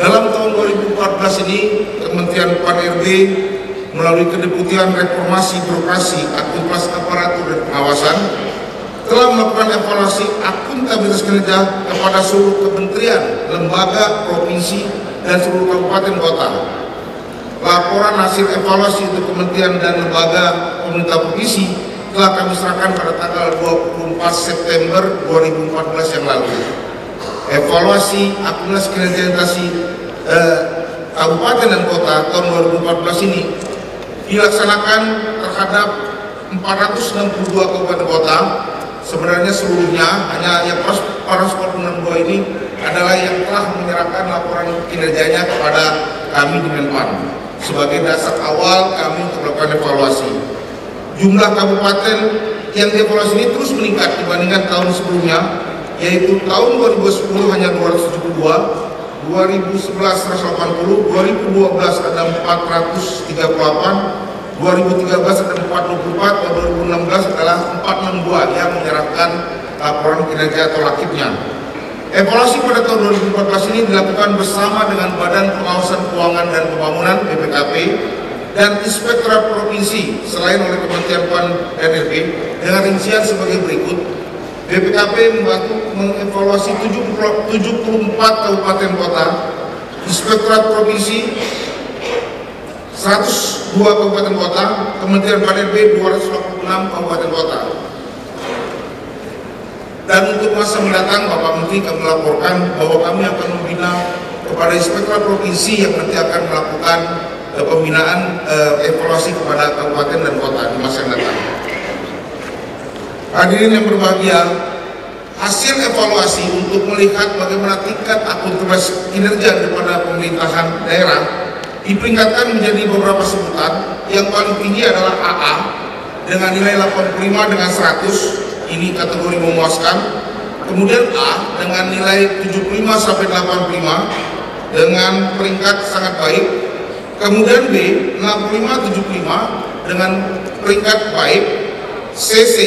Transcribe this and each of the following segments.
Dalam tahun 2014 ini, Kementerian Pan-RB melalui Kedeputian Reformasi Birokrasi, Akuntas Aparatur dan Pengawasan telah melakukan evaluasi akuntabilitas kinerja kepada seluruh kementerian, lembaga, provinsi, dan seluruh kabupaten kota. Laporan hasil evaluasi untuk kementerian dan lembaga pemerintah provinsi telah kami serahkan pada tanggal 24 September 2014 yang lalu. Evaluasi akuntabilitas kinerja kabupaten dan kota tahun 2014 ini dilaksanakan terhadap 462 kabupaten kota. Sebenarnya seluruhnya hanya yang 462 ini adalah yang telah menyerahkan laporan kinerjanya kepada kami di Menpan sebagai dasar awal kami untuk melakukan evaluasi. Jumlah kabupaten yang dievaluasi ini terus meningkat dibandingkan tahun sebelumnya, yaitu tahun 2010 hanya 272, 2011 180, 2012 ada 438, 2013 ada 424, dan 2016 adalah 462 yang menyerahkan laporan kinerja atau lakibnya. Evaluasi pada tahun 2014 ini dilakukan bersama dengan Badan Pengawasan Keuangan dan Pembangunan (BPKP) dan Inspektorat Provinsi, selain oleh Kementerian Pan-RB dengan rincian sebagai berikut. BPKP membantu mengevaluasi 74 kabupaten kota, Inspektorat Provinsi 102 kabupaten kota, Kementerian Pan-RB 286 kabupaten kota. Dan untuk masa mendatang, Bapak Menteri kami melaporkan bahwa kami akan membina kepada Inspektorat Provinsi yang nanti akan melakukan pembinaan evaluasi kepada kabupaten dan kota di masa yang datang. Hadirin yang berbahagia, hasil evaluasi untuk melihat bagaimana tingkat akuntabilitas kinerja daripada pemerintahan daerah diperingkatkan menjadi beberapa sebutan. Yang paling tinggi adalah AA dengan nilai 85 dengan 100, ini kategori memuaskan. Kemudian A dengan nilai 75 sampai 85 dengan peringkat sangat baik. Kemudian B 65-75 dengan peringkat baik. CC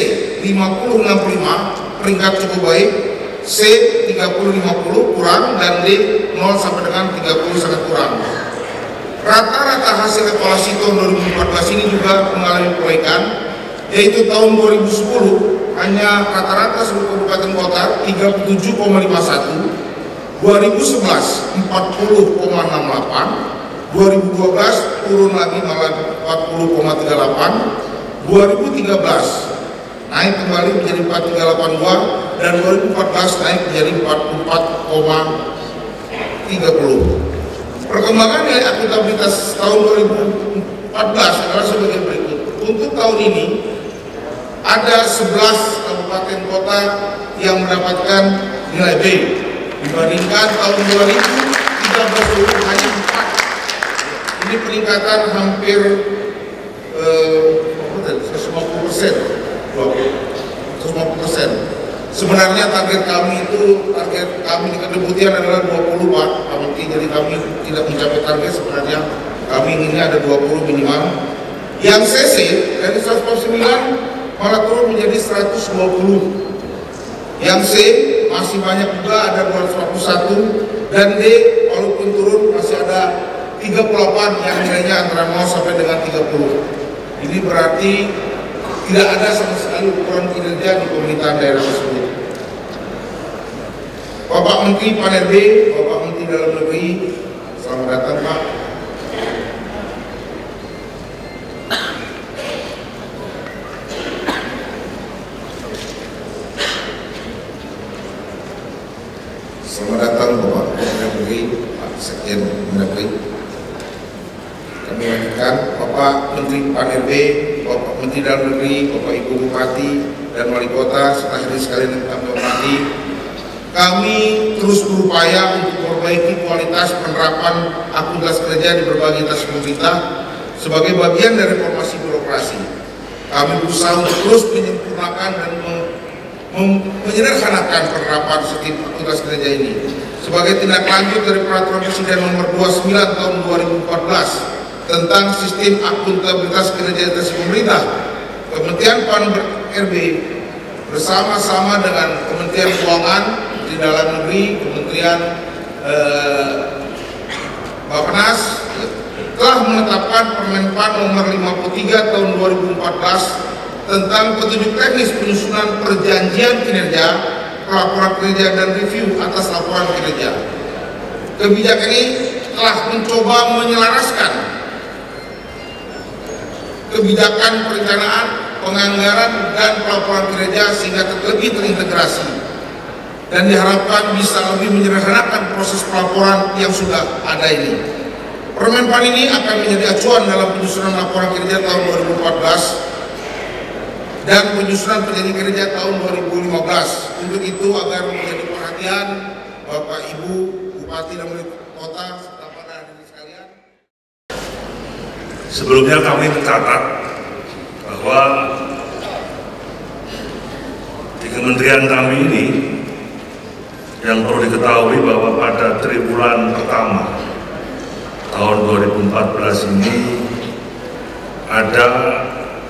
50-65 peringkat cukup baik. C 30-50 kurang, dan D 0 sampai dengan 30 sangat kurang. Rata-rata hasil evaluasi tahun 2014 ini juga mengalami perbaikan, yaitu tahun 2010 hanya rata-rata seluruh kabupaten kota 37,51, 2011 40,68, 2012 turun lagi malah 40,38, 2013 naik kembali menjadi 43,82, dan 2014 naik menjadi 44,30. Perkembangan nilai akuntabilitas tahun 2014 adalah sebagai berikut. Untuk tahun ini ada 11 kabupaten kota yang mendapatkan nilai B, dibandingkan tahun 2013 hanya 4. Ini peningkatan hampir 150%. Sebenarnya target kami di Kedeputian adalah 20, Pak Menteri. Jadi kami tidak mencapai target. Sebenarnya kami inginnya ada 20 minimal. Yang CC dari 149 malah turun menjadi 120. Yang C masih banyak juga, ada 241, dan D walaupun turun masih ada 38 yang nilainya antara 0 sampai dengan 30. Ini berarti tidak ada sama sekali ukuran kinerja di pemerintahan daerah tersebut. Bapak Menteri Pan-RB, Bapak Menteri Dalam Negeri, selamat datang Pak. Selamat datang Bapak Menteri, Pak Sekjen Mendagri. Kami lanjutkan, Bapak Menteri Pan-RB, Bapak Menteri Dalam Negeri, Bapak Ibu Bupati dan Wali Kota, serta hadirin sekalian yang kami hormati. Kami terus berupaya untuk memperbaiki kualitas penerapan akuntabilitas kinerja di berbagai instansi pemerintah sebagai bagian dari reformasi birokrasi. Kami berusaha untuk terus menyempurnakan dan menyederhanakan penerapan sistem akuntabilitas kinerja ini sebagai tindak lanjut dari Peraturan Presiden Nomor 29 Tahun 2014 tentang sistem akuntabilitas kinerja instansi pemerintah. Kementerian Pan-RB bersama-sama dengan Kementerian Keuangan, Menteri Dalam Negeri, Kementerian Bappenas telah menetapkan Permenpan nomor 53 tahun 2014 tentang petunjuk teknis penyusunan perjanjian kinerja, pelaporan kinerja dan review atas laporan kinerja. Kebijakan ini telah mencoba menyelaraskan kebijakan perencanaan, penganggaran, dan pelaporan kinerja sehingga lebih terintegrasi dan diharapkan bisa lebih menyederhanakan proses pelaporan yang sudah ada ini. Permenpan ini akan menjadi acuan dalam penyusunan laporan kinerja tahun 2014 dan penyusunan perjanjian kinerja tahun 2015. Untuk itu agar menjadi perhatian Bapak Ibu Bupati dan Wali Kota serta para hadirin sekalian. Sebelumnya kami mencatat bahwa di kementerian kami ini yang perlu diketahui bahwa pada triwulan pertama tahun 2014 ini ada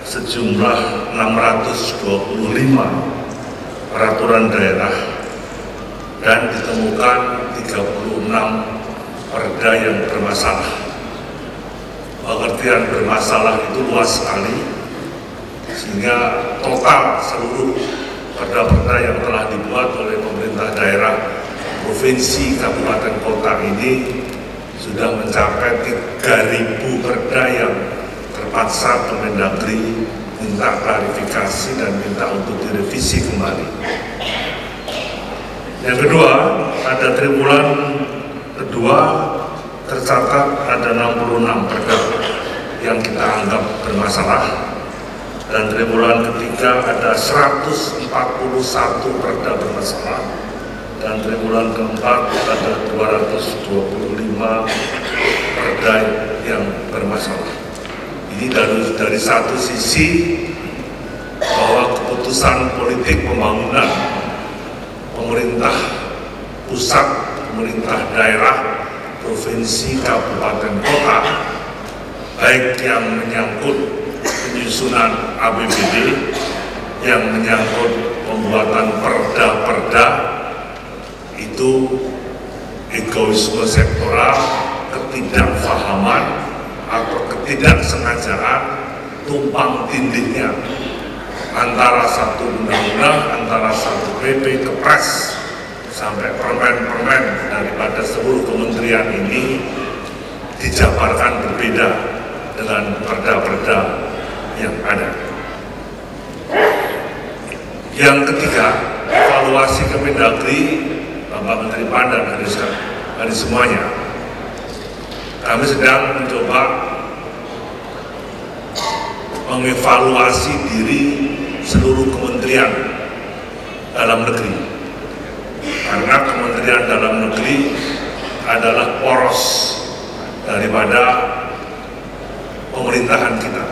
sejumlah 625 peraturan daerah dan ditemukan 36 perda yang bermasalah. Pengertian bermasalah itu luas sekali, sehingga total seluruh perda-perda yang telah dibuat oleh pemerintah daerah, provinsi, kabupaten, kota ini sudah mencapai 3.000 perda yang terpaksa Kemendagri minta klarifikasi dan minta untuk direvisi kembali. Yang kedua, pada triwulan kedua tercatat ada 66 perda yang kita anggap bermasalah, dan triwulan ketiga ada 141 perda bermasalah, dan triwulan keempat ada 225 perda yang bermasalah. Ini dari satu sisi bahwa keputusan politik pembangunan pemerintah pusat, pemerintah daerah, provinsi, kabupaten, kota, baik yang menyangkut penyusunan APBD, yang menyangkut pembuatan perda-perda, itu egoisme sektoral, ketidakfahaman atau ketidaksengajaan tumpang tindihnya antara satu undang-undang, antara satu PP, Kepres, sampai permen-permen daripada seluruh kementerian ini dijabarkan berbeda dengan perda-perda yang ada. Yang ketiga, evaluasi Kemendagri, Bapak Menteri PAN dan dari semuanya, kami sedang mencoba mengevaluasi diri seluruh kementerian dalam negeri, karena Kementerian Dalam Negeri adalah poros daripada pemerintahan kita.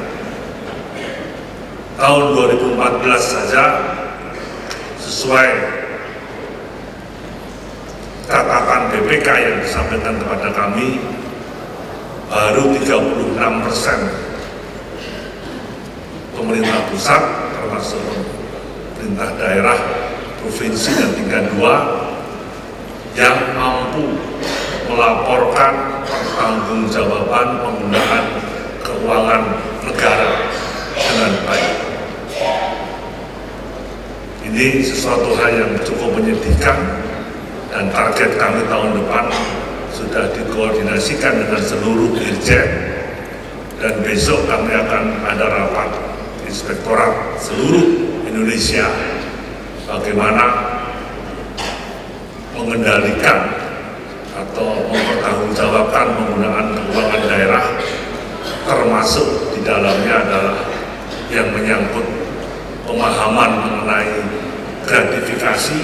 Tahun 2014 saja, sesuai catatan BPK yang disampaikan kepada kami, baru 36% pemerintah pusat, termasuk pemerintah daerah, provinsi, dan tingkat 2 yang mampu melaporkan pertanggungjawaban penggunaan keuangan negara dengan baik. Ini sesuatu hal yang cukup menyedihkan, dan target kami tahun depan sudah dikoordinasikan dengan seluruh dirjen, dan besok kami akan ada rapat inspektorat seluruh Indonesia bagaimana mengendalikan atau mempertanggungjawabkan penggunaan keuangan daerah, termasuk di dalamnya adalah yang menyangkut pemahaman mengenai gratifikasi,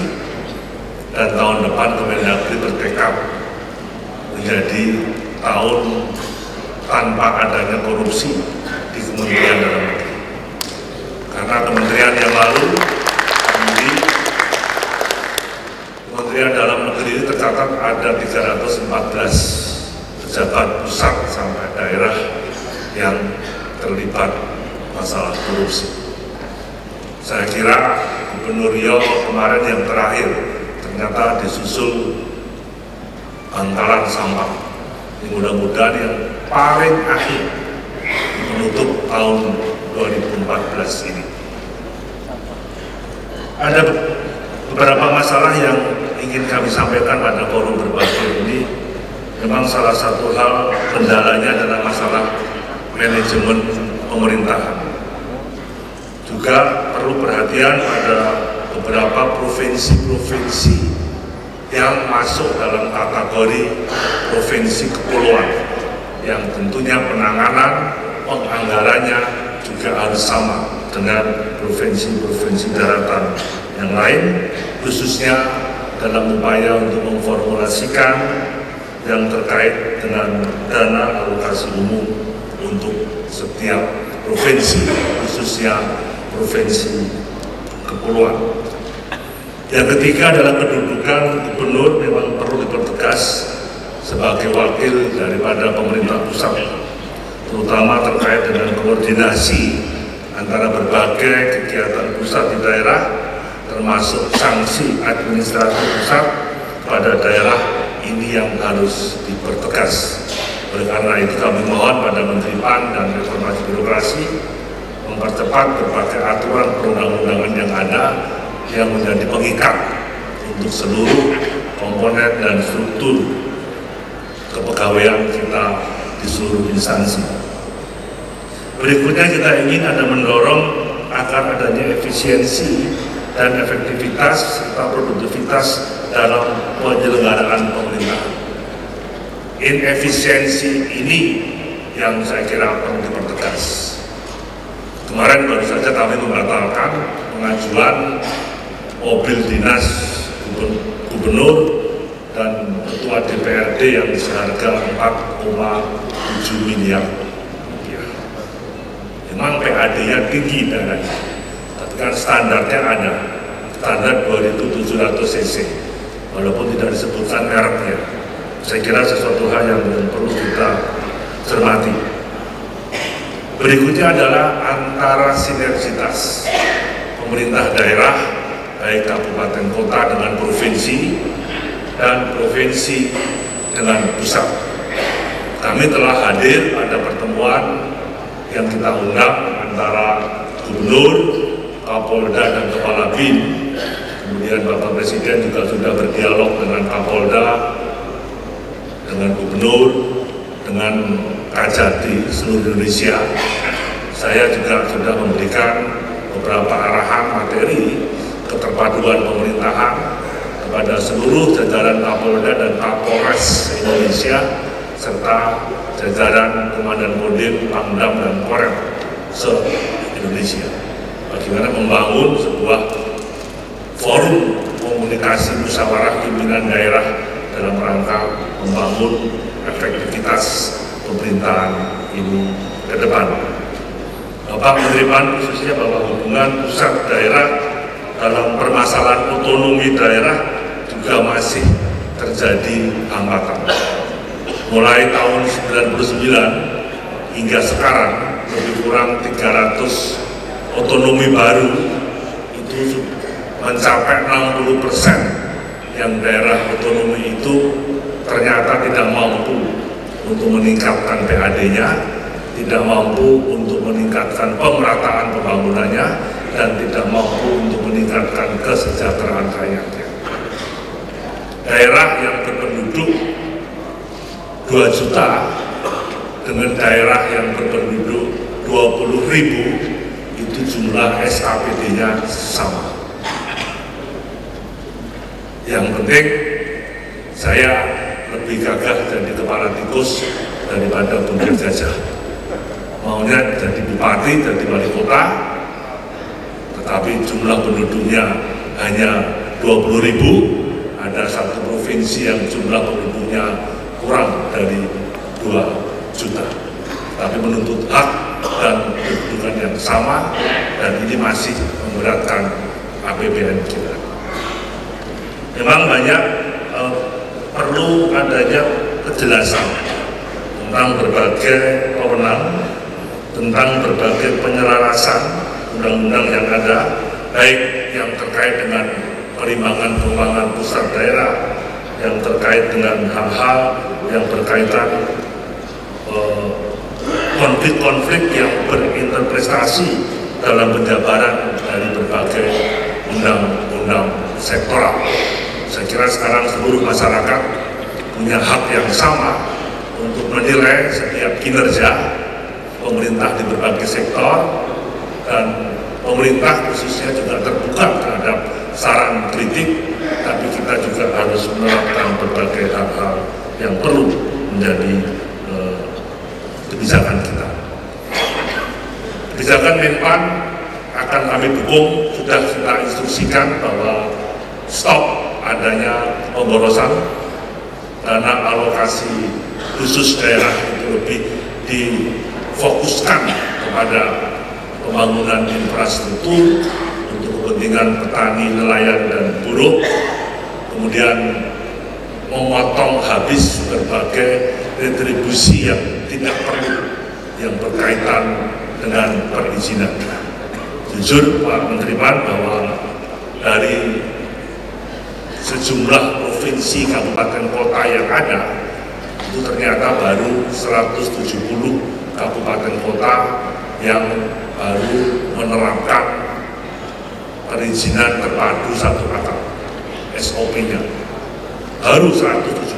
dan tahun depan Kemendagri bertekad menjadi tahun tanpa adanya korupsi di Kementerian Dalam Negeri. Karena kementerian yang lalu, Kementerian Dalam Negeri ini tercatat ada 314 pejabat pusat sampai daerah yang terlibat masalah korupsi. Saya kira Gubernur Riau kemarin yang terakhir ternyata disusul bangkalan sampah. Mudah-mudahan yang paling akhir menutup tahun 2014 ini. Ada beberapa masalah yang ingin kami sampaikan pada forum berbagi ini. Memang salah satu hal kendalanya adalah masalah manajemen pemerintahan. Juga perlu perhatian pada beberapa provinsi-provinsi yang masuk dalam kategori provinsi kepulauan, yang tentunya penanganan penganggarannya juga harus sama dengan provinsi-provinsi daratan yang lain, khususnya dalam upaya untuk memformulasikan yang terkait dengan dana alokasi umum untuk setiap provinsi, khususnya provinsi kepulauan. Yang ketiga adalah kedudukan gubernur memang perlu dipertegas sebagai wakil daripada pemerintah pusat, terutama terkait dengan koordinasi antara berbagai kegiatan pusat di daerah, termasuk sanksi administratif pusat pada daerah ini yang harus dipertegas. Oleh karena itu kami mohon pada Menteri PAN dan Reformasi Birokrasi mempercepat berbagai aturan perundang-undangan yang ada yang menjadi pengikat untuk seluruh komponen dan struktur kepegawaian kita di seluruh instansi. Berikutnya kita ingin ada mendorong agar adanya efisiensi dan efektivitas serta produktivitas dalam penyelenggaraan pemerintahan. Inefisiensi ini yang saya kira perlu dipertegas. Kemarin baru saja kami membatalkan pengajuan mobil dinas gubernur dan ketua DPRD yang seharga 4,7 miliar. Memang PAD-nya tinggi dan tapi kan standarnya ada, standar 2700 cc, walaupun tidak disebutkan mereknya. Saya kira sesuatu hal yang perlu kita cermati. Berikutnya adalah antara sinergitas pemerintah daerah, baik kabupaten kota dengan provinsi, dan provinsi dengan pusat. Kami telah hadir pada pertemuan yang kita undang antara gubernur, Kapolda dan Kepala BIN. Kemudian Bapak Presiden juga sudah berdialog dengan Kapolda, dengan gubernur, dengan Kajati seluruh Indonesia. Saya juga sudah memberikan beberapa arahan materi keterpaduan pemerintahan kepada seluruh jajaran Kapolda dan Kapolres Indonesia serta jajaran Komandan Kodim, Pangdam dan Korem se-Indonesia. Bagaimana membangun sebuah forum komunikasi musyawarah pimpinan daerah dalam rangka membangun efektivitas pemerintahan ini ke depan. Bapak Menteri PAN khususnya bahwa hubungan pusat daerah dalam permasalahan otonomi daerah juga masih terjadi hambatan. Mulai tahun 99 hingga sekarang lebih kurang 300 otonomi baru itu mencapai 60% yang daerah otonomi itu ternyata tidak mampu untuk meningkatkan PAD-nya, tidak mampu untuk meningkatkan pemerataan pembangunannya, dan tidak mampu untuk meningkatkan kesejahteraan rakyatnya. Daerah yang berpenduduk 2 juta dengan daerah yang berpenduduk 20.000 itu jumlah SKPD-nya sama. Yang penting saya lebih gagah jadi kepala tikus daripada buntut gajah. Maunya jadi bupati, jadi wali kota, tetapi jumlah penduduknya hanya 20.000. Ada satu provinsi yang jumlah penduduknya kurang dari 2 juta, tapi menuntut hak dan kedudukan yang sama, dan ini masih memberatkan APBN kita. Memang banyak perlu adanya kejelasan tentang berbagai wewenang, tentang berbagai penyelarasan undang-undang yang ada, baik yang terkait dengan perimbangan keuangan pusat daerah yang terkait dengan hal-hal yang berkaitan konflik-konflik yang berinterpretasi dalam penjabaran dari berbagai undang-undang sektoral. Saya kira sekarang seluruh masyarakat punya hak yang sama untuk menilai setiap kinerja pemerintah di berbagai sektor, dan pemerintah khususnya juga terbuka terhadap saran kritik, tapi kita juga harus menerapkan berbagai hal-hal yang perlu menjadi kebijakan kita. Kebijakan Menpan akan kami dukung, sudah kita instruksikan bahwa stop adanya pemborosan, dana alokasi khusus daerah itu lebih difokuskan kepada pembangunan infrastruktur untuk kepentingan petani, nelayan, dan buruh, kemudian memotong habis berbagai retribusi yang tidak perlu yang berkaitan dengan perizinan. Jujur Pak Menteri Pan, bahwa dari sejumlah provinsi, kabupaten, kota yang ada, itu ternyata baru 170 kabupaten kota yang baru menerapkan perizinan terpadu satu kata, SOP-nya. Baru 170.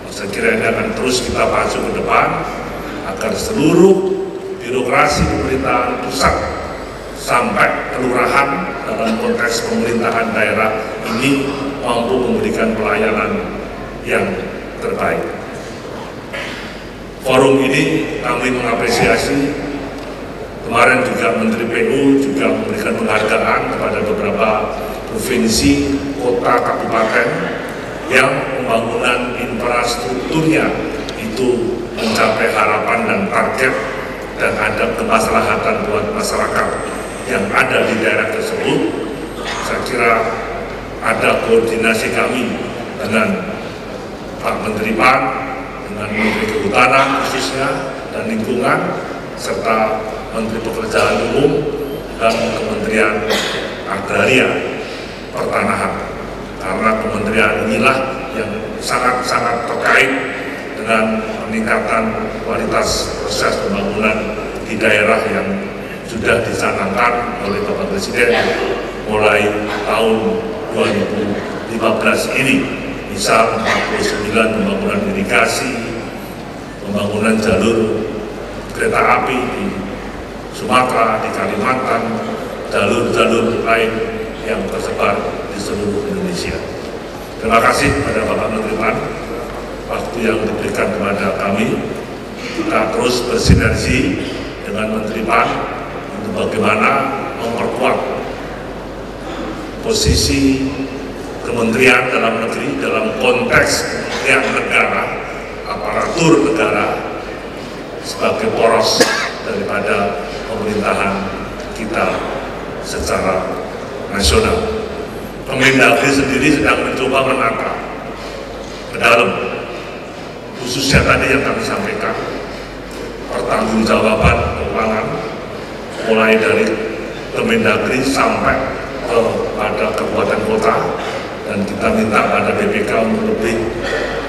Saya kira ini akan terus kita maju ke depan agar seluruh birokrasi pemerintahan pusat sampai kelurahan dalam konteks pemerintahan daerah ini mampu memberikan pelayanan yang terbaik. Forum ini kami mengapresiasi. Kemarin juga Menteri PU juga memberikan penghargaan kepada beberapa provinsi, kota, kabupaten yang pembangunan infrastrukturnya itu mencapai harapan dan target, dan ada kemaslahatan buat masyarakat yang ada di daerah tersebut. Saya kira ada koordinasi kami dengan Pak Menteri Pan, dengan Menteri Kehutanan khususnya dan lingkungan, serta Menteri Pekerjaan Umum dan Kementerian Agraria Pertanahan, karena kementerian inilah yang sangat-sangat terkait dengan peningkatan kualitas proses pembangunan di daerah yang sudah dicanangkan oleh Bapak Presiden mulai tahun 2015 ini. Misal 49 pembangunan irigasi, pembangunan jalur kereta api di Sumatera, di Kalimantan, jalur-jalur lain yang tersebar di seluruh Indonesia. Terima kasih kepada Bapak Menteri Pan, waktu yang diberikan kepada kami. Kita terus bersinergi dengan Menteri Pan untuk bagaimana memperkuat posisi Kementerian Dalam Negeri dalam konteks kementerian negara, aparatur negara sebagai poros daripada pemerintahan kita secara nasional. Kemendagri sendiri sedang mencoba menata ke dalam, khususnya tadi yang kami sampaikan, pertanggungjawaban keuangan mulai dari Kemendagri sampai kepada kabupaten kota, dan kita minta pada BPK untuk lebih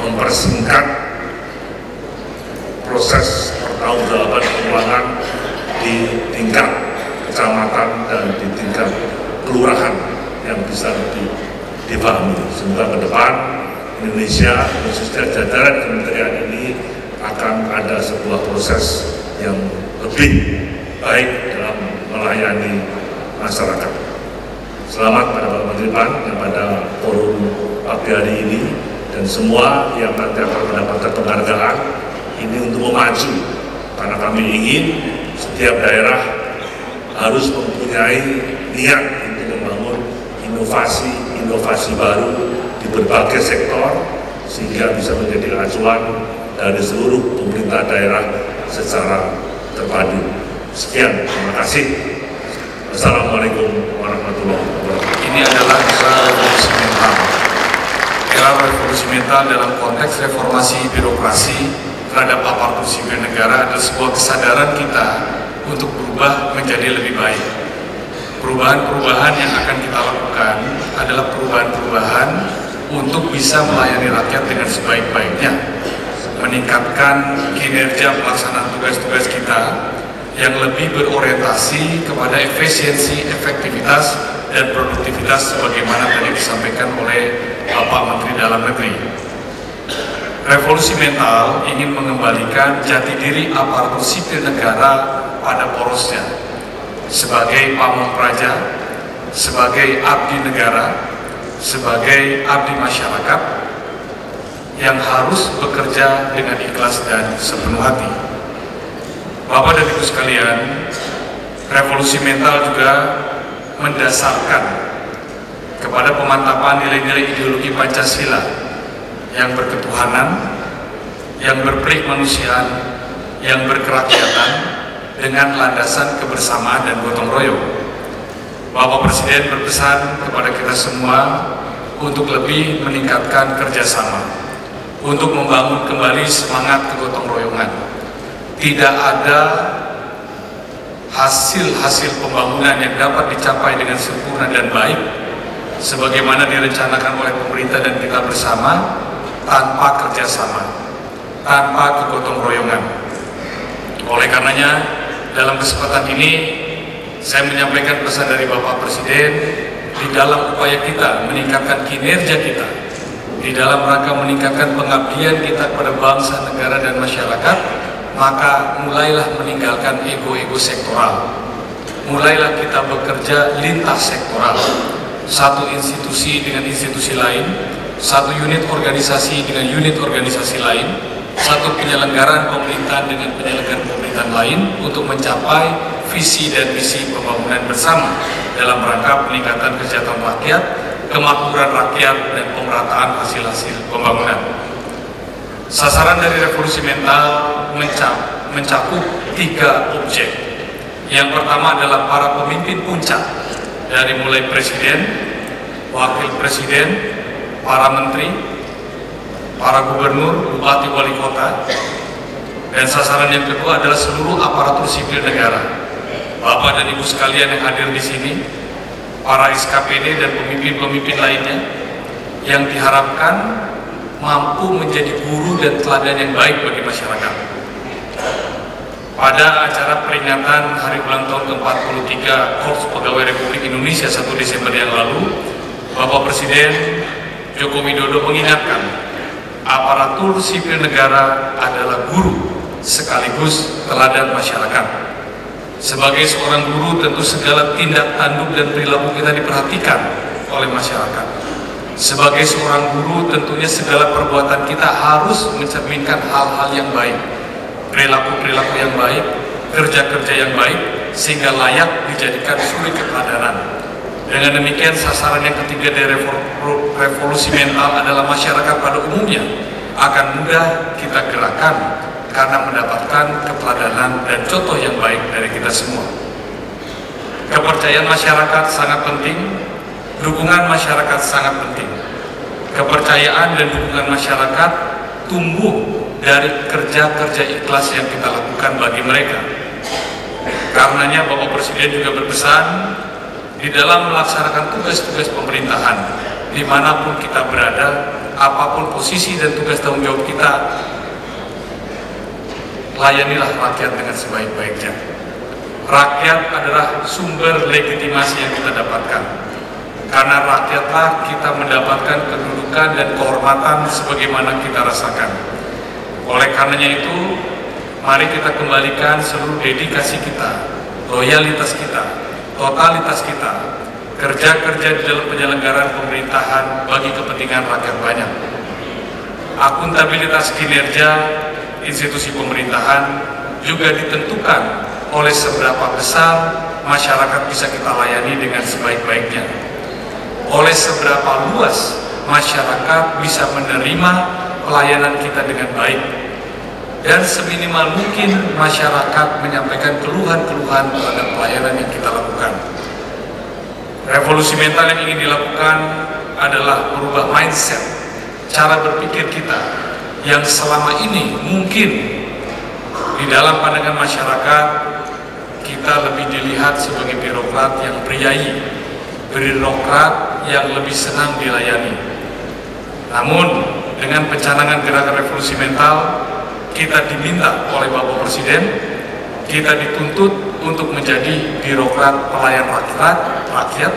mempersingkat proses pertanggungjawaban keuangan di tingkat kecamatan dan di tingkat kelurahan yang bisa lebih dipahami. Semoga ke depan Indonesia, khususnya jajaran kementerian ini, akan ada sebuah proses yang lebih baik dalam melayani masyarakat. Selamat pada Bapak Menteri Pan yang pada forum pagi hari ini, dan semua yang nanti akan mendapatkan penghargaan ini untuk memacu, karena kami ingin setiap daerah harus mempunyai niat untuk membangun inovasi baru di berbagai sektor, sehingga bisa menjadi acuan dari seluruh pemerintah daerah secara terpadu. Sekian, terima kasih. Assalamualaikum warahmatullahi wabarakatuh. Ini adalah era revolusi mental. Era revolusi mental dalam konteks reformasi birokrasi terhadap aparatur sipil negara adalah sebuah kesadaran kita untuk berubah menjadi lebih baik. Perubahan-perubahan yang akan kita lakukan adalah perubahan-perubahan untuk bisa melayani rakyat dengan sebaik-baiknya, meningkatkan kinerja pelaksanaan tugas-tugas kita yang lebih berorientasi kepada efisiensi, efektivitas, dan produktivitas sebagaimana tadi disampaikan oleh Bapak Menteri Dalam Negeri. Revolusi mental ingin mengembalikan jati diri aparatur sipil negara pada porosnya sebagai pamong praja, sebagai abdi negara, sebagai abdi masyarakat yang harus bekerja dengan ikhlas dan sepenuh hati. Bapak dan Ibu sekalian, revolusi mental juga mendasarkan kepada pemantapan nilai-nilai ideologi Pancasila yang berketuhanan, yang berperikmanusiaan, yang berkerakyatan dengan landasan kebersamaan dan gotong royong. Bapak Presiden berpesan kepada kita semua untuk lebih meningkatkan kerjasama, untuk membangun kembali semangat kegotong royongan. Tidak ada hasil-hasil pembangunan yang dapat dicapai dengan sempurna dan baik sebagaimana direncanakan oleh pemerintah dan kita bersama tanpa kerjasama, tanpa kegotong royongan. Oleh karenanya, dalam kesempatan ini saya menyampaikan pesan dari Bapak Presiden di dalam upaya kita meningkatkan kinerja kita, di dalam rangka meningkatkan pengabdian kita kepada bangsa, negara, dan masyarakat, maka mulailah meninggalkan ego-ego sektoral. Mulailah kita bekerja lintas sektoral, satu institusi dengan institusi lain, satu unit organisasi dengan unit organisasi lain, satu penyelenggaraan pemerintahan dengan penyelenggaraan pemerintahan lain untuk mencapai visi dan misi pembangunan bersama dalam rangka peningkatan kesejahteraan rakyat, kemakmuran rakyat, dan pemerataan hasil-hasil pembangunan. Sasaran dari revolusi mental mencakup 3 objek. Yang pertama adalah para pemimpin puncak, dari mulai presiden, wakil presiden, para menteri, para gubernur, bupati, wali kota. Dan sasaran yang kedua adalah seluruh aparatur sipil negara. Bapak dan Ibu sekalian yang hadir di sini, para SKPD dan pemimpin-pemimpin lainnya yang diharapkan mampu menjadi guru dan teladan yang baik bagi masyarakat. Pada acara peringatan Hari Ulang Tahun ke-43 Korps Pegawai Republik Indonesia 1 Desember yang lalu, Bapak Presiden Joko Widodo mengingatkan aparatur sipil negara adalah guru sekaligus teladan masyarakat. Sebagai seorang guru, tentu segala tindak tanduk dan perilaku kita diperhatikan oleh masyarakat. Sebagai seorang guru, tentunya segala perbuatan kita harus mencerminkan hal-hal yang baik, perilaku-perilaku yang baik, kerja-kerja yang baik, sehingga layak dijadikan suri keteladanan. Dengan demikian, sasaran yang ketiga dari revolusi mental adalah masyarakat pada umumnya akan mudah kita gerakan karena mendapatkan keteladanan dan contoh yang baik dari kita semua. Kepercayaan masyarakat sangat penting, dukungan masyarakat sangat penting. Kepercayaan dan dukungan masyarakat tumbuh dari kerja-kerja ikhlas yang kita lakukan bagi mereka. Karenanya Bapak Presiden juga berpesan, di dalam melaksanakan tugas-tugas pemerintahan, dimanapun kita berada, apapun posisi dan tugas tanggung jawab kita, layanilah rakyat dengan sebaik-baiknya. Rakyat adalah sumber legitimasi yang kita dapatkan. Karena rakyatlah kita mendapatkan kedudukan dan kehormatan sebagaimana kita rasakan. Oleh karenanya itu, mari kita kembalikan seluruh dedikasi kita, loyalitas kita, totalitas kita, kerja-kerja di dalam penyelenggaraan pemerintahan bagi kepentingan rakyat banyak. Akuntabilitas kinerja institusi pemerintahan juga ditentukan oleh seberapa besar masyarakat bisa kita layani dengan sebaik-baiknya, oleh seberapa luas masyarakat bisa menerima pelayanan kita dengan baik, dan seminimal mungkin masyarakat menyampaikan keluhan-keluhan terhadap pelayanan yang kita lakukan. Revolusi mental yang ingin dilakukan adalah merubah mindset, cara berpikir kita yang selama ini mungkin di dalam pandangan masyarakat kita lebih dilihat sebagai birokrat yang priayi, birokrat yang lebih senang dilayani. Namun dengan pencanangan gerakan revolusi mental, kita diminta oleh Bapak Presiden, kita dituntut untuk menjadi birokrat pelayan rakyat,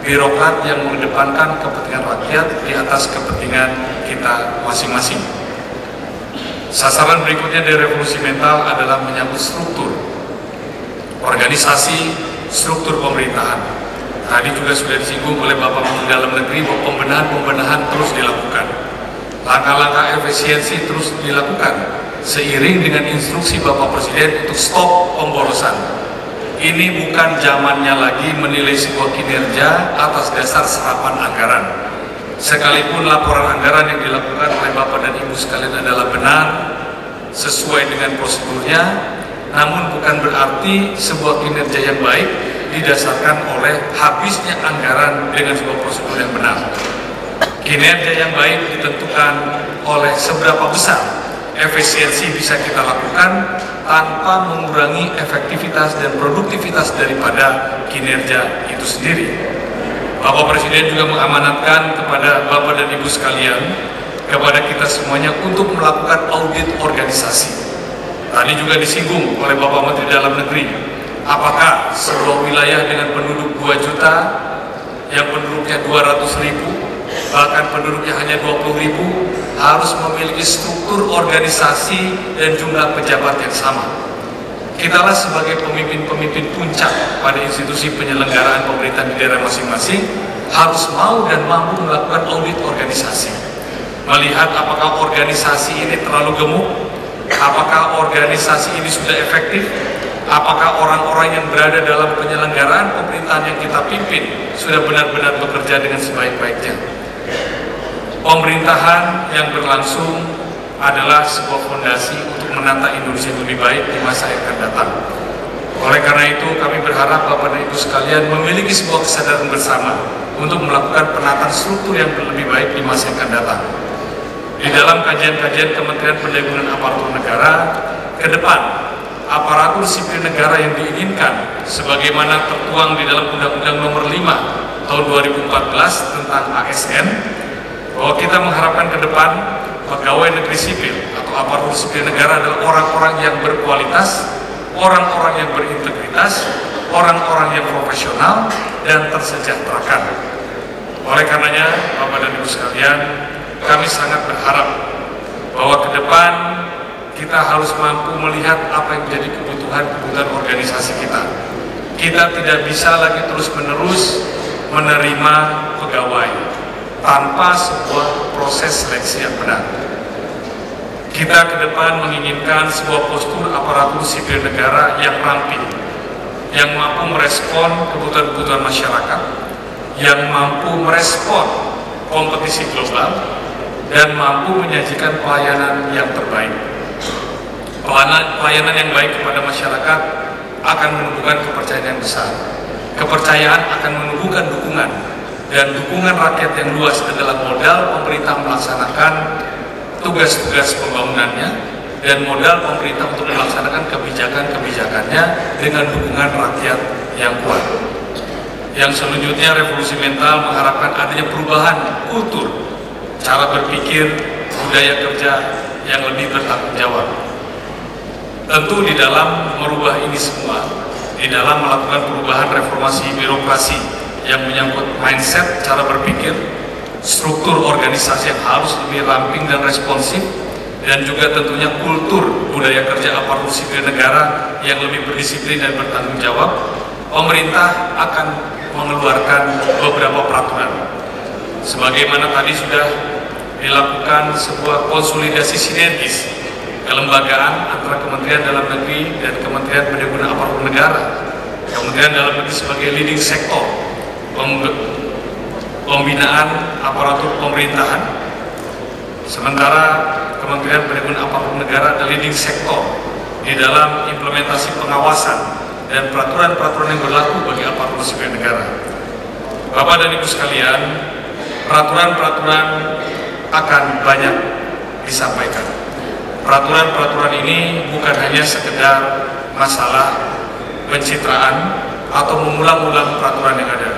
birokrat yang mengedepankan kepentingan rakyat di atas kepentingan kita masing-masing. Sasaran berikutnya dari revolusi mental adalah menyangkut struktur organisasi, struktur pemerintahan. Tadi juga sudah disinggung oleh Bapak Menteri Dalam Negeri bahwa pembenahan terus dilakukan. Langkah-langkah efisiensi terus dilakukan seiring dengan instruksi Bapak Presiden untuk stop pemborosan. Ini bukan zamannya lagi menilai sebuah kinerja atas dasar serapan anggaran. Sekalipun laporan anggaran yang dilakukan oleh Bapak dan Ibu sekalian adalah benar, sesuai dengan prosedurnya, namun bukan berarti sebuah kinerja yang baik didasarkan oleh habisnya anggaran dengan sebuah prosedur yang benar. Kinerja yang baik ditentukan oleh seberapa besar efisiensi bisa kita lakukan tanpa mengurangi efektivitas dan produktivitas daripada kinerja itu sendiri. Bapak Presiden juga mengamanatkan kepada Bapak dan Ibu sekalian, kepada kita semuanya untuk melakukan audit organisasi. Tadi juga disinggung oleh Bapak Menteri Dalam Negeri, apakah sebuah wilayah dengan penduduk 2 juta, yang penduduknya 200.000, bahkan penduduknya hanya 20.000, harus memiliki struktur organisasi dan jumlah pejabat yang sama. Kitalah sebagai pemimpin-pemimpin puncak pada institusi penyelenggaraan pemerintahan di daerah masing-masing harus mau dan mampu melakukan audit organisasi. Melihat apakah organisasi ini terlalu gemuk, apakah organisasi ini sudah efektif, apakah orang-orang yang berada dalam penyelenggaraan pemerintahan yang kita pimpin sudah benar-benar bekerja dengan sebaik-baiknya. Pemerintahan yang berlangsung adalah sebuah fondasi untuk menata Indonesia yang lebih baik di masa yang akan datang. Oleh karena itu, kami berharap Bapak dan Ibu sekalian memiliki sebuah kesadaran bersama untuk melakukan penataan struktur yang lebih baik di masa yang akan datang. Di dalam kajian-kajian Kementerian Pendayagungan Aparatur Negara, ke depan aparatur sipil negara yang diinginkan sebagaimana tertuang di dalam Undang-Undang Nomor 5 Tahun 2014 tentang ASN, bahwa kita mengharapkan ke depan pegawai negeri sipil atau aparatur sipil negara adalah orang-orang yang berkualitas, orang-orang yang berintegritas, orang-orang yang profesional dan tersejahterakan. Oleh karenanya, Bapak dan Ibu sekalian, kami sangat berharap bahwa ke depan kita harus mampu melihat apa yang menjadi kebutuhan organisasi kita. Kita tidak bisa lagi terus-menerus menerima pegawai tanpa sebuah proses seleksi yang benar. Kita ke depan menginginkan sebuah postur aparatur sipil negara yang ramping, yang mampu merespon kebutuhan-kebutuhan masyarakat, yang mampu merespon kompetisi global, dan mampu menyajikan pelayanan yang terbaik. Pelayanan yang baik kepada masyarakat akan menumbuhkan kepercayaan yang besar. Kepercayaan akan menumbuhkan dukungan, dan dukungan rakyat yang luas adalah modal pemerintah melaksanakan tugas-tugas pembangunannya dan modal pemerintah untuk melaksanakan kebijakan-kebijakannya dengan dukungan rakyat yang kuat. Yang selanjutnya, revolusi mental mengharapkan adanya perubahan kultur, cara berpikir, budaya kerja yang lebih bertanggung jawab. Tentu di dalam merubah ini semua, di dalam melakukan perubahan reformasi birokrasi yang menyangkut mindset, cara berpikir, struktur organisasi yang harus lebih ramping dan responsif, dan juga tentunya kultur budaya kerja aparatur sipil negara yang lebih berdisiplin dan bertanggung jawab, pemerintah akan mengeluarkan beberapa peraturan. Sebagaimana tadi sudah dilakukan sebuah konsolidasi sinergis kelembagaan antara Kementerian Dalam Negeri dan Kementerian Pendayagungan Aparatur Negara. Kementerian Dalam Negeri sebagai leading sektor pembinaan aparatur pemerintahan, sementara Kementerian Pendayagungan Aparatur Negara adalah leading sektor di dalam implementasi pengawasan dan peraturan-peraturan yang berlaku bagi aparatur sipil negara. Bapak dan Ibu sekalian, peraturan-peraturan akan banyak disampaikan. Peraturan-peraturan ini bukan hanya sekedar masalah pencitraan atau mengulang-ulang peraturan yang ada,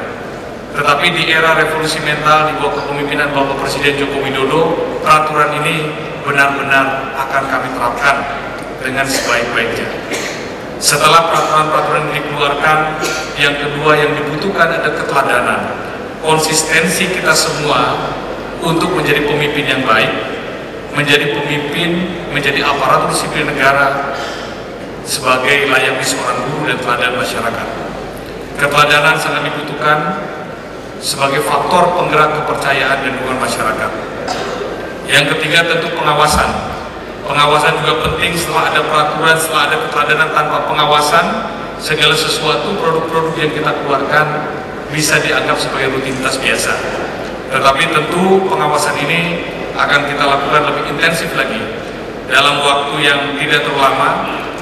Tetapi di era revolusi mental di bawah kepemimpinan Bapak Presiden Joko Widodo, peraturan ini benar-benar akan kami terapkan dengan sebaik-baiknya. Setelah peraturan-peraturan ini dikeluarkan, yang kedua yang dibutuhkan ada keteladanan, konsistensi kita semua untuk menjadi pemimpin yang baik, menjadi pemimpin, menjadi aparatur sipil negara sebagai layaknya seorang guru dan teladan masyarakat. Keteladanan sangat dibutuhkan sebagai faktor penggerak kepercayaan dan dukungan masyarakat. Yang ketiga tentu pengawasan. Pengawasan juga penting. Setelah ada peraturan, setelah ada keteladanan, tanpa pengawasan segala sesuatu produk-produk yang kita keluarkan bisa dianggap sebagai rutinitas biasa. Tetapi tentu pengawasan ini akan kita lakukan lebih intensif lagi. Dalam waktu yang tidak terlalu lama,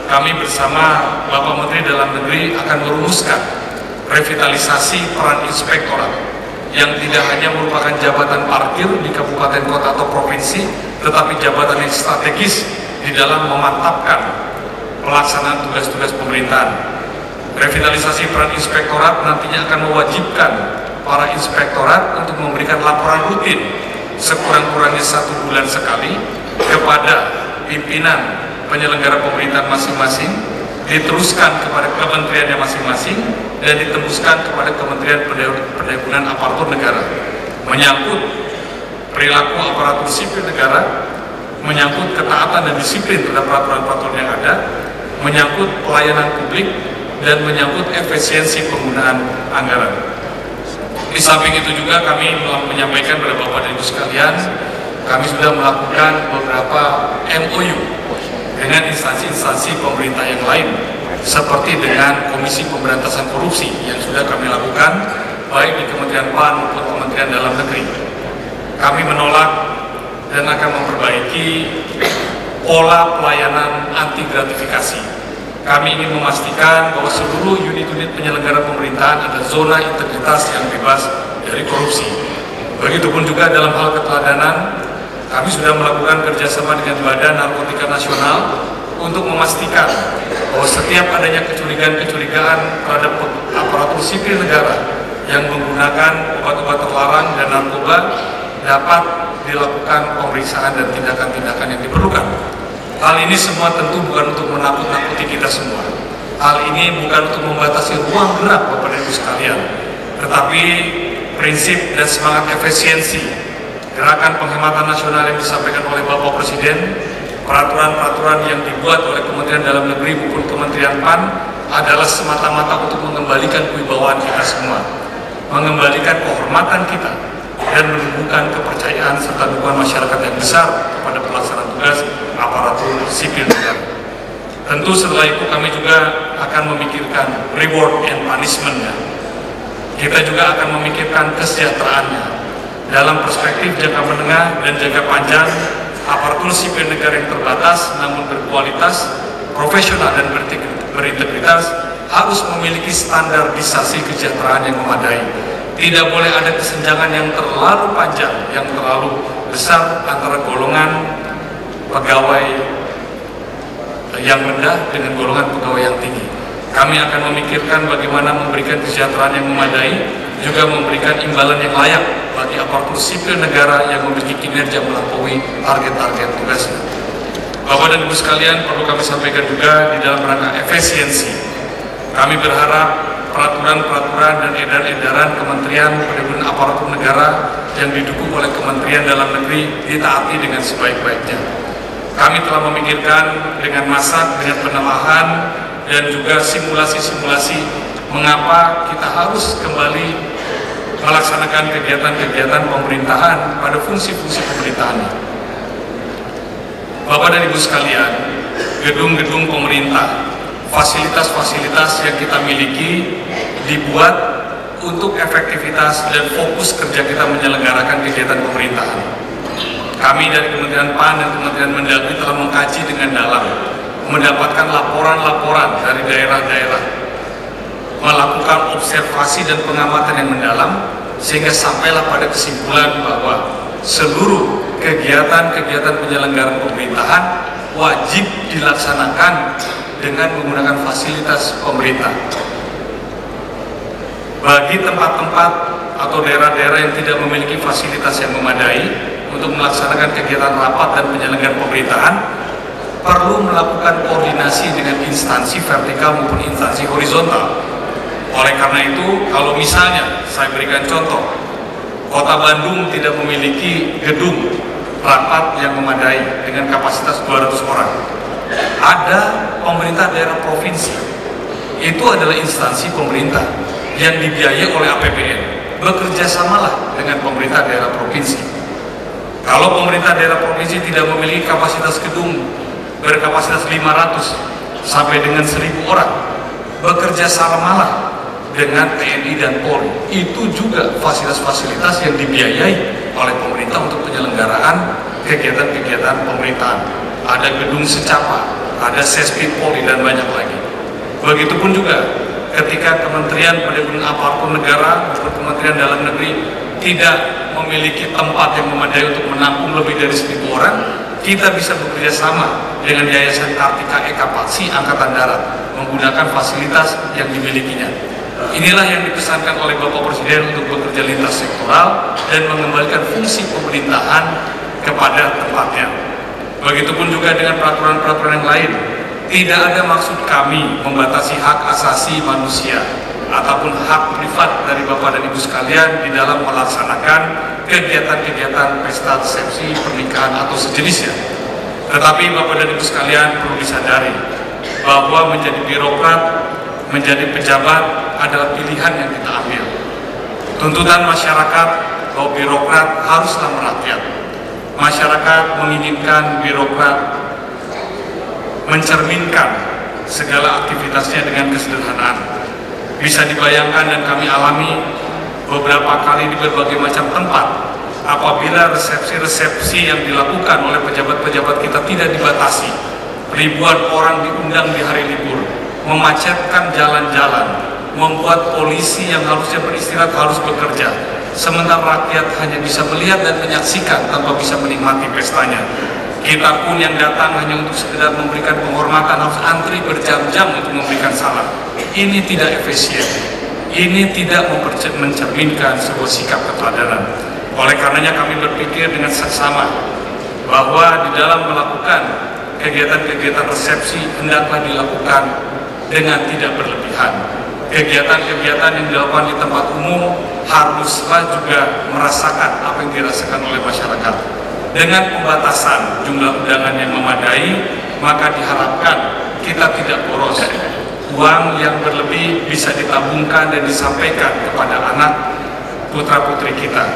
kami bersama Bapak Menteri Dalam Negeri akan merumuskan revitalisasi peran inspektorat yang tidak hanya merupakan jabatan parkir di kabupaten, kota, atau provinsi, tetapi jabatan yang strategis di dalam memantapkan pelaksanaan tugas-tugas pemerintahan. Revitalisasi peran inspektorat nantinya akan mewajibkan para inspektorat untuk memberikan laporan rutin sekurang-kurangnya 1 bulan sekali kepada pimpinan penyelenggara pemerintahan masing-masing, diteruskan kepada kementeriannya masing-masing, dan ditembuskan kepada Kementerian Perdagangan Aparatur Negara, menyangkut perilaku aparatur sipil negara, menyangkut ketaatan dan disiplin terhadap peraturan-peraturan yang ada, menyangkut pelayanan publik, dan menyangkut efisiensi penggunaan anggaran. Di samping itu juga kami menyampaikan kepada Bapak dan Ibu sekalian, kami sudah melakukan beberapa MOU dengan instansi-instansi pemerintah yang lain, seperti dengan Komisi Pemberantasan Korupsi yang sudah kami lakukan baik di Kementerian PAN maupun Kementerian Dalam Negeri. Kami menolak dan akan memperbaiki pola pelayanan anti gratifikasi. Kami ingin memastikan bahwa seluruh unit-unit penyelenggara pemerintahan ada zona integritas yang bebas dari korupsi. Begitupun juga dalam hal keteladanan, kami sudah melakukan kerjasama dengan Badan Narkotika Nasional untuk memastikan bahwa setiap adanya kecurigaan-kecurigaan terhadap aparatur sipil negara yang menggunakan obat-obat terlarang dan narkoba dapat dilakukan pemeriksaan dan tindakan-tindakan yang diperlukan. Hal ini semua tentu bukan untuk menakut-nakuti kita semua. Hal ini bukan untuk membatasi ruang gerak Bapak dan Ibu sekalian, tetapi prinsip dan semangat efisiensi gerakan penghematan nasional yang disampaikan oleh Bapak Presiden, peraturan-peraturan yang dibuat oleh Kementerian Dalam Negeri maupun Kementerian PAN adalah semata-mata untuk mengembalikan kewibawaan kita semua, mengembalikan kehormatan kita, dan menumbuhkan kepercayaan serta dukungan masyarakat yang besar kepada pelaksanaan tugas aparatur sipil negara. Tentu setelah itu kami juga akan memikirkan reward and punishment-nya. Kita juga akan memikirkan kesejahteraannya. Dalam perspektif jangka menengah dan jangka panjang, aparatur sipil negara yang terbatas namun berkualitas, profesional dan berintegritas harus memiliki standarisasi kesejahteraan yang memadai. Tidak boleh ada kesenjangan yang terlalu panjang, yang terlalu besar antara golongan pegawai yang rendah dengan golongan pegawai yang tinggi. Kami akan memikirkan bagaimana memberikan kesejahteraan yang memadai, juga memberikan imbalan yang layak bagi aparatur sipil negara yang memiliki kinerja melampaui target-target tugasnya. Bapak dan Ibu sekalian, perlu kami sampaikan juga di dalam rangka efisiensi. Kami berharap peraturan-peraturan dan edaran-edaran Kementerian Perdagangan Aparatur Negara yang didukung oleh Kementerian Dalam Negeri ditaati dengan sebaik-baiknya. Kami telah memikirkan dengan masak, dengan penelahan, dan juga simulasi-simulasi mengapa kita harus kembali melaksanakan kegiatan-kegiatan pemerintahan pada fungsi-fungsi pemerintahan. Bapak dan Ibu sekalian, gedung-gedung pemerintah, fasilitas-fasilitas yang kita miliki dibuat untuk efektivitas dan fokus kerja kita menyelenggarakan kegiatan pemerintahan. Kami dari Kementerian PAN dan Kementerian Mendagri telah mengkaji dengan dalam, mendapatkan laporan-laporan dari daerah-daerah, melakukan observasi dan pengamatan yang mendalam, sehingga sampailah pada kesimpulan bahwa seluruh kegiatan-kegiatan penyelenggaraan pemerintahan wajib dilaksanakan dengan menggunakan fasilitas pemerintah. Bagi tempat-tempat atau daerah-daerah yang tidak memiliki fasilitas yang memadai untuk melaksanakan kegiatan rapat dan penyelenggaraan pemerintahan perlu melakukan koordinasi dengan instansi vertikal maupun instansi horizontal. Oleh karena itu, kalau misalnya saya berikan contoh, Kota Bandung tidak memiliki gedung rapat yang memadai dengan kapasitas 200 orang. Ada pemerintah daerah provinsi, itu adalah instansi pemerintah yang dibiayai oleh APBN. Bekerja samalah dengan pemerintah daerah provinsi. Kalau pemerintah daerah provinsi tidak memiliki kapasitas gedung berkapasitas 500 sampai dengan 1000 orang, bekerja samalah dengan TNI dan Polri. Itu juga fasilitas-fasilitas yang dibiayai oleh pemerintah untuk penyelenggaraan kegiatan-kegiatan pemerintahan. Ada gedung secapa, ada Sespit Polri, dan banyak lagi. Begitupun juga ketika Kementerian Pendahuluan Aparatur Negara maupun Kementerian Dalam Negeri tidak memiliki tempat yang memadai untuk menampung lebih dari 1000 orang, kita bisa bekerja sama dengan Yayasan Kartika Eka Paksi Angkatan Darat menggunakan fasilitas yang dimilikinya. Inilah yang dipesankan oleh Bapak Presiden untuk bekerja lintas sektoral dan mengembalikan fungsi pemerintahan kepada tempatnya. Begitupun juga dengan peraturan-peraturan yang lain. Tidak ada maksud kami membatasi hak asasi manusia ataupun hak privat dari Bapak dan Ibu sekalian di dalam melaksanakan kegiatan-kegiatan pesta resepsi, pernikahan atau sejenisnya. Tetapi Bapak dan Ibu sekalian perlu disadari bahwa menjadi birokrat, menjadi pejabat adalah pilihan yang kita ambil. Tuntutan masyarakat bahwa birokrat haruslah merakyat. Masyarakat menginginkan birokrat mencerminkan segala aktivitasnya dengan kesederhanaan. Bisa dibayangkan dan kami alami beberapa kali di berbagai macam tempat, apabila resepsi-resepsi yang dilakukan oleh pejabat-pejabat kita tidak dibatasi, ribuan orang diundang di hari libur, memacetkan jalan-jalan, membuat polisi yang harusnya beristirahat harus bekerja, sementara rakyat hanya bisa melihat dan menyaksikan tanpa bisa menikmati pestanya. Kita pun yang datang hanya untuk sekedar memberikan penghormatan harus antri berjam-jam untuk memberikan salam. Ini tidak efisien. Ini tidak mencerminkan sebuah sikap keteladanan. Oleh karenanya kami berpikir dengan seksama bahwa di dalam melakukan kegiatan-kegiatan resepsi hendaklah dilakukan dengan tidak berlebihan. Kegiatan-kegiatan yang dilakukan di tempat umum haruslah juga merasakan apa yang dirasakan oleh masyarakat. Dengan pembatasan jumlah undangan yang memadai, maka diharapkan kita tidak boros. Uang yang berlebih bisa ditabungkan dan disampaikan kepada anak putra-putri kita.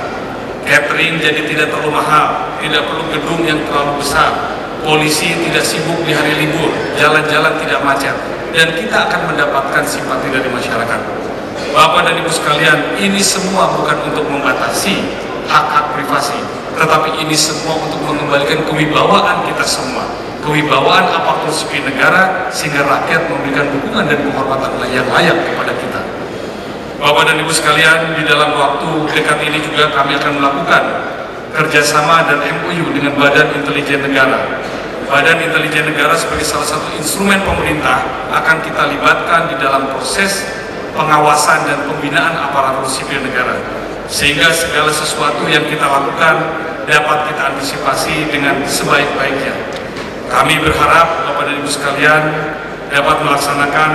Catering jadi tidak terlalu mahal, tidak perlu gedung yang terlalu besar. Polisi tidak sibuk di hari libur, jalan-jalan tidak macet, dan kita akan mendapatkan simpati dari masyarakat. Bapak dan Ibu sekalian, ini semua bukan untuk membatasi hak-hak privasi, tetapi ini semua untuk mengembalikan kewibawaan kita semua, kewibawaan aparatur sipil negara, sehingga rakyat memberikan dukungan dan penghormatan yang layak kepada kita. Bapak dan Ibu sekalian, di dalam waktu dekat ini juga kami akan melakukan kerjasama dan MOU dengan Badan Intelijen Negara. Badan Intelijen Negara sebagai salah satu instrumen pemerintah akan kita libatkan di dalam proses pengawasan dan pembinaan aparatur sipil negara, sehingga segala sesuatu yang kita lakukan dapat kita antisipasi dengan sebaik-baiknya. Kami berharap Bapak dan Ibu sekalian dapat melaksanakan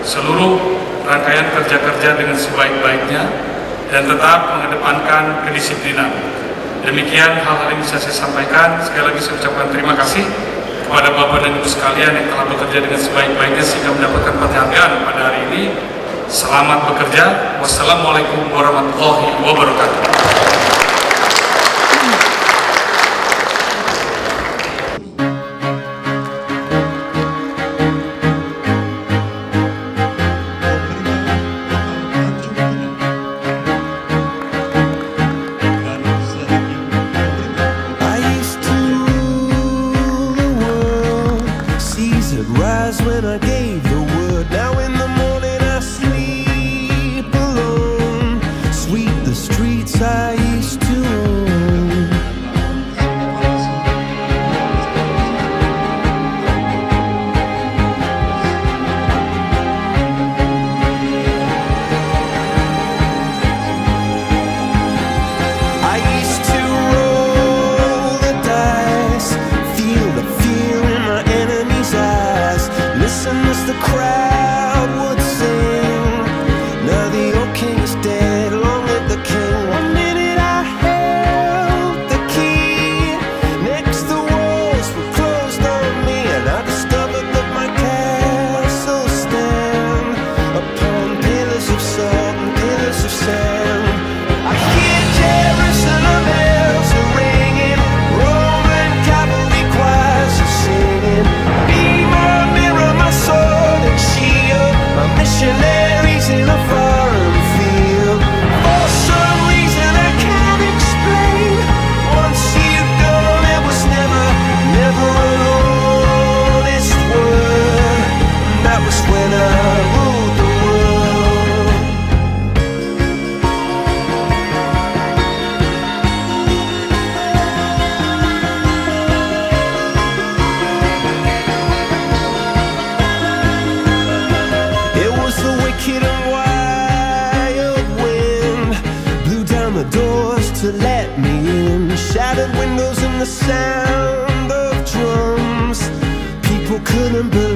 seluruh rangkaian kerja-kerja dengan sebaik-baiknya dan tetap mengedepankan kedisiplinan. Demikian hal-hal yang bisa saya sampaikan. Sekali lagi saya ucapkan terima kasih kepada Bapak dan Ibu sekalian yang telah bekerja dengan sebaik-baiknya sehingga mendapatkan penghargaan pada hari ini. Selamat bekerja. Wassalamualaikum warahmatullahi wabarakatuh. to let me in. Shattered windows and the sound of drums. People couldn't believe